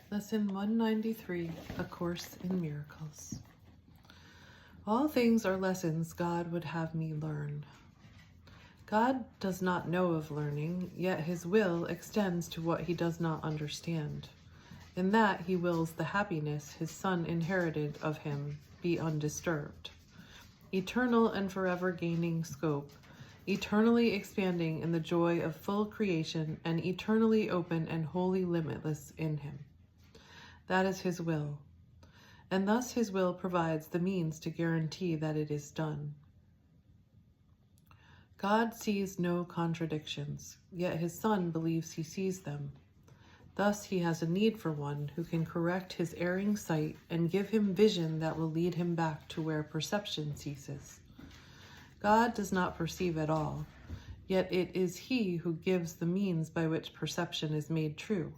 Lesson 193, A Course in Miracles. All things are lessons God would have me learn. God does not know of learning, yet his will extends to what he does not understand. In that he wills the happiness his Son inherited of him be undisturbed, eternal and forever gaining scope, eternally expanding in the joy of full creation, and eternally open and wholly limitless in him. That is his will, and thus his will provides the means to guarantee that it is done. God sees no contradictions, yet his Son believes he sees them. Thus he has a need for one who can correct his erring sight and give him vision that will lead him back to where perception ceases. God does not perceive at all, yet it is he who gives the means by which perception is made true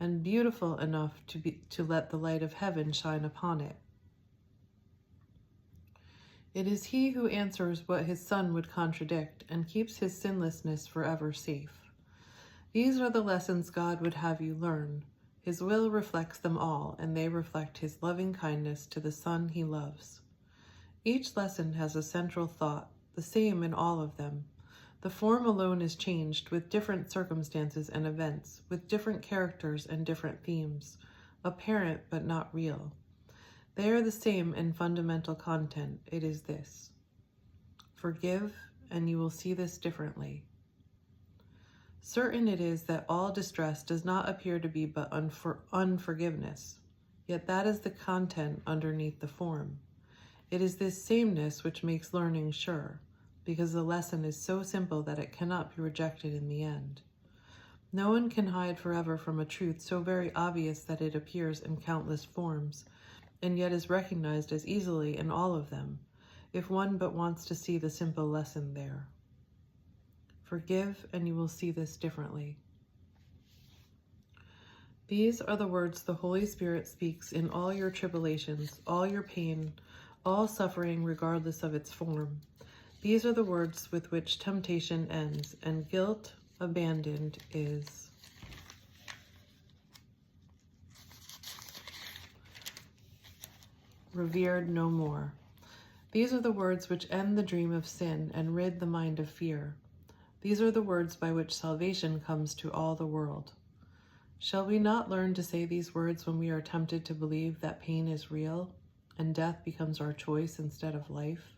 and beautiful enough to let the light of heaven shine upon it. It is he who answers what his Son would contradict and keeps his sinlessness forever safe. These are the lessons God would have you learn. His will reflects them all, and they reflect his loving kindness to the Son he loves. Each lesson has a central thought, the same in all of them. The form alone is changed with different circumstances and events, with different characters and different themes, apparent but not real. They are the same in fundamental content. It is this: forgive, and you will see this differently. Certain it is that all distress does not appear to be but unforgiveness, yet that is the content underneath the form. It is this sameness which makes learning sure, because the lesson is so simple that it cannot be rejected in the end. No one can hide forever from a truth so very obvious that it appears in countless forms, and yet is recognized as easily in all of them, if one but wants to see the simple lesson there. Forgive, and you will see this differently. These are the words the Holy Spirit speaks in all your tribulations, all your pain, all suffering regardless of its form. These are the words with which temptation ends, and guilt abandoned is. Revered no more. These are the words which end the dream of sin and rid the mind of fear. These are the words by which salvation comes to all the world. Shall we not learn to say these words when we are tempted to believe that pain is real and death becomes our choice instead of life?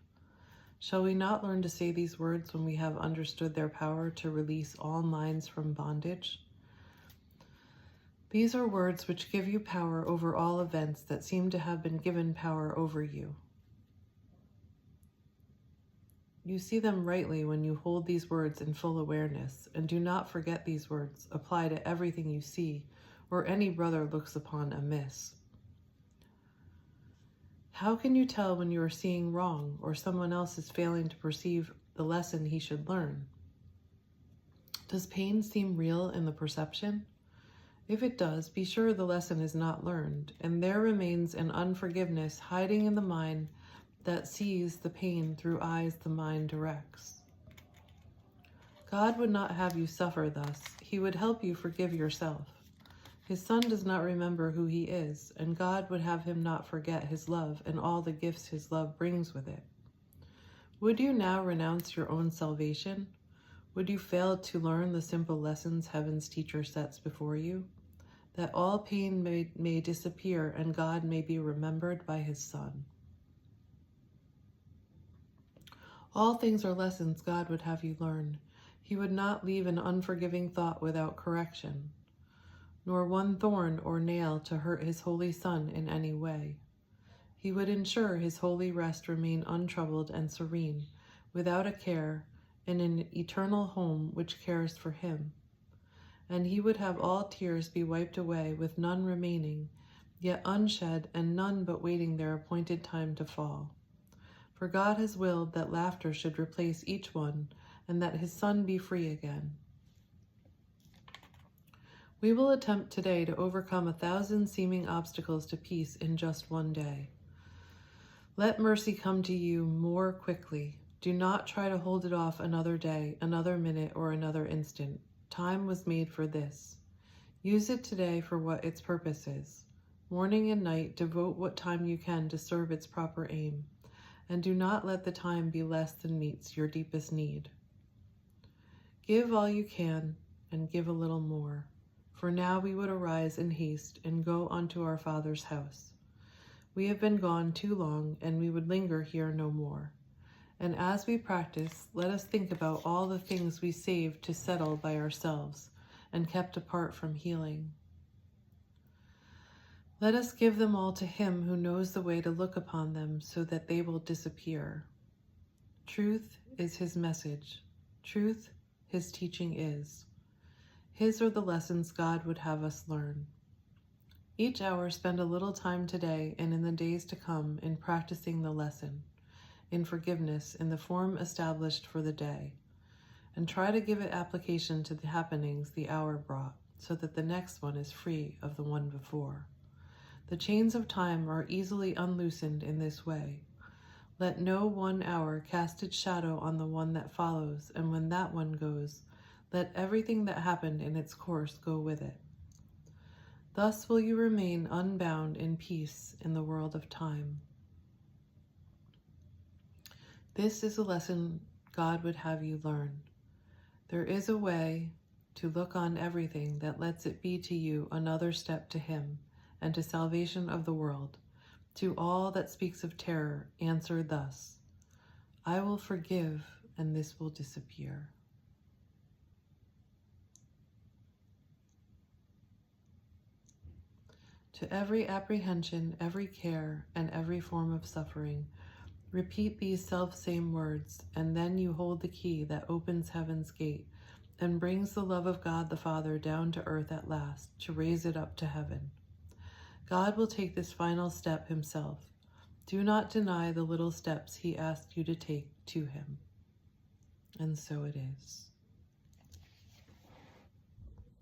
Shall we not learn to say these words when we have understood their power to release all minds from bondage? These are words which give you power over all events that seem to have been given power over you. You see them rightly when you hold these words in full awareness, and do not forget these words apply to everything you see or any brother looks upon amiss. How can you tell when you are seeing wrong or someone else is failing to perceive the lesson he should learn? Does pain seem real in the perception? If it does, be sure the lesson is not learned, and there remains an unforgiveness hiding in the mind that sees the pain through eyes the mind directs. God would not have you suffer thus. He would help you forgive yourself. His Son does not remember who he is, and God would have him not forget his love and all the gifts his love brings with it. Would you now renounce your own salvation? Would you fail to learn the simple lessons heaven's teacher sets before you? That all pain may disappear and God may be remembered by his Son. All things are lessons God would have you learn. He would not leave an unforgiving thought without correction, nor one thorn or nail to hurt his holy Son in any way. He would ensure his holy rest remain untroubled and serene, without a care, in an eternal home which cares for him. And he would have all tears be wiped away, with none remaining, yet unshed, and none but waiting their appointed time to fall. For God has willed that laughter should replace each one, and that his Son be free again. We will attempt today to overcome 1,000 seeming obstacles to peace in just one day. Let mercy come to you more quickly. Do not try to hold it off another day, another minute, or another instant. Time was made for this. Use it today for what its purpose is. Morning and night, devote what time you can to serve its proper aim, and do not let the time be less than meets your deepest need. Give all you can, and give a little more, for now we would arise in haste and go unto our Father's house. We have been gone too long, and we would linger here no more. And as we practice, let us think about all the things we saved to settle by ourselves and kept apart from healing. Let us give them all to Him who knows the way to look upon them so that they will disappear. Truth is His message. Truth, His teaching is. His are the lessons God would have us learn. Each hour spend a little time today and in the days to come in practicing the lesson, in forgiveness in the form established for the day, and try to give it application to the happenings the hour brought, so that the next one is free of the one before. The chains of time are easily unloosened in this way. Let no 1 hour cast its shadow on the one that follows, and when that one goes, let everything that happened in its course go with it. Thus will you remain unbound in peace in the world of time. This is a lesson God would have you learn. There is a way to look on everything that lets it be to you another step to Him and to salvation of the world. To all that speaks of terror, answer thus, I will forgive, and this will disappear. To every apprehension, every care, and every form of suffering, repeat these self-same words, and then you hold the key that opens heaven's gate and brings the love of God the Father down to earth at last to raise it up to heaven. God will take this final step Himself. Do not deny the little steps He asked you to take to Him. And so it is.